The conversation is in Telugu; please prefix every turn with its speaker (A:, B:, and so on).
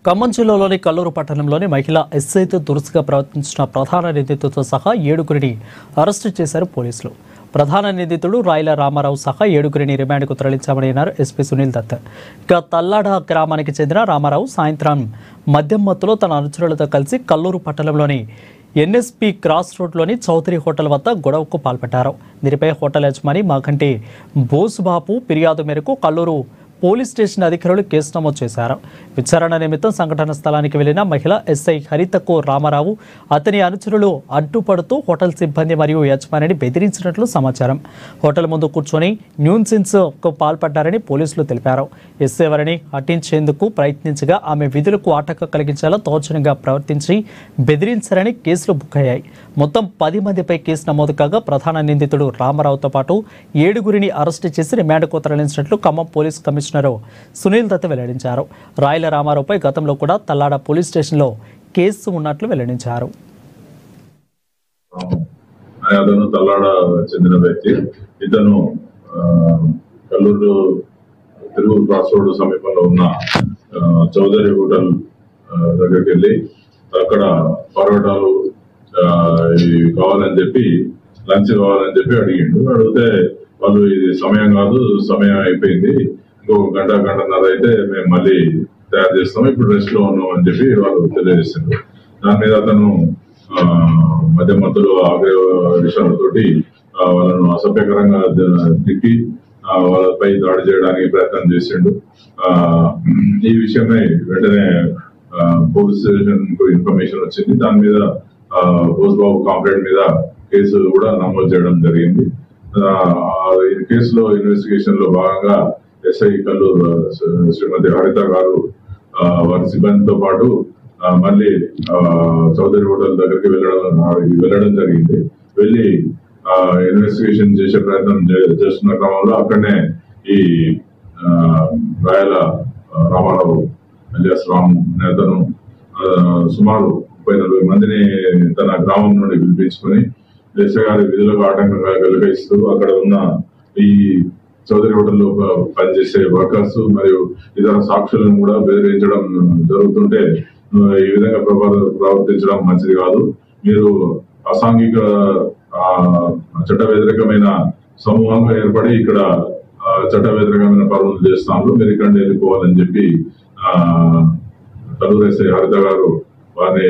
A: ఖమ్మం జిల్లాలోని కల్లూరు పట్టణంలోని మహిళ ఎస్ఐతో దురుసుగా ప్రవర్తించిన ప్రధాన నిందితుడితో సహా 7గురిని అరెస్టు చేశారు పోలీసులు. ప్రధాన నిందితుడు రాయల రామారావు సహా 7గురిని రిమాండ్కు తరలించామని అన్నారు ఎస్పీ సునీల్ దత్. ఇక తల్లాడ గ్రామానికి చెందిన రామారావు సాయంత్రం మద్యం మత్తులో తన అనుచరులతో కలిసి కల్లూరు పట్టణంలోని ఎన్ఎస్పీ క్రాస్ రోడ్లోని చౌదరి హోటల్ వద్ద గొడవకు పాల్పడ్డారు. దీనిపై హోటల్ యజమాని మాకంటి బోసుబాబు ఫిర్యాదు మేరకు కల్లూరు పోలీస్ స్టేషన్ అధికారులు కేసు నమోదు చేశారు. విచారణ నిమిత్తం సంఘటన స్థలానికి వెళ్లిన మహిళ ఎస్ఐ హరితకు రామారావు అతని అనుచరులు అడ్డుపడుతూ హోటల్ సిబ్బంది మరియు యజమానిని బెదిరించినట్లు సమాచారం. హోటల్ ముందు కూర్చొని న్యూసెన్స్కు పాల్పడ్డారని పోలీసులు తెలిపారు. ఎస్ఐ వారిని అట్టించేందుకు ప్రయత్నించగా ఆమె విధులకు ఆటంకం కలిగించేలా దౌర్జన్యంగా ప్రవర్తించి బెదిరించారని కేసులు బుక్ అయ్యాయి. మొత్తం 10 మందిపై కేసు నమోదు కాగా ప్రధాన నిందితుడు రామారావుతో పాటు 7గురిని అరెస్టు చేసి రిమాండ్కు తరలించినట్లు ఖమ్మం పోలీస్ కమిషనర్ సునీల్ దత్ వెల్లడించారు. రాయల రామారావుపై గతంలో కూడా తల్లాడ పోలీస్ స్టేషన్లో కేసు ఉన్నట్లు వెల్లడించారు.
B: అతను తల్లాడ చెందిన వ్యక్తి. ఇతను కల్లూరు తెలుగు క్రాస్ రోడ్ సమీపంలో ఉన్న చౌదరి హోటల్ దగ్గరికి వెళ్ళి అక్కడ పరోటాలు కావాలని చెప్పి లంచ్ కావాలని చెప్పి అడిగితే వాళ్ళు ఇది సమయం కాదు, సమయం అయిపోయింది, ఇంకొక గంటన్నర అయితే మేము మళ్ళీ తయారు చేస్తాం, ఇప్పుడు రెస్ట్ లో ఉన్నాం అని చెప్పి వాళ్ళు తెలియజేస్తారు. దాని మీద అతను మధ్య మధ్యలో ఆగ్రహాలతోటి వాళ్ళను అసభ్యకరంగా తిట్టి వాళ్ళపై దాడి చేయడానికి ప్రయత్నం చేసిండు. ఈ విషయమై వెంటనే పోలీస్ స్టేషన్ కు ఇన్ఫర్మేషన్ వచ్చింది. దాని మీద బోస్బాబు కాంప్లైంట్ మీద కేసు కూడా నమోదు చేయడం జరిగింది. ఈ కేసులో ఇన్వెస్టిగేషన్ లో భాగంగా ఎస్ఐ కల్లూరు శ్రీమతి హరిత గారు వారి సిబ్బందితో పాటు మళ్ళీ చౌదరి హోటల్ దగ్గరికి వెళ్ళడం జరిగింది. వెళ్ళి ఇన్వెస్టిగేషన్ చేసే ప్రయత్నం చేస్తున్న క్రమంలో అక్కడనే ఈ రాయల రామారావు అలియాస్ రాము అనే అతను సుమారు 30-40 మందిని తన గ్రామం నుండి పిలిపించుకొని ఎస్ఐ గారి విధులకు ఆటంకంగా వెలుగయిస్తూ అక్కడ ఉన్న ఈ చౌదరి హోటల్లో పనిచేసే వర్కర్స్ మరియు ఇతర సాక్షులను కూడా బెదిరించడం జరుగుతుంటే ఈ విధంగా ప్రవర్తించడం మంచిది కాదు, మీరు అసాంఘిక చట్ట వ్యతిరేకమైన సమూహంగా ఏర్పడి ఇక్కడ చట్ట వ్యతిరేకమైన పనులు చేస్తాను, మీరు ఇక్కడ వెళ్ళిపోవాలని చెప్పి కల్లూరు ఎస్ఐ హరిత గారు వారిని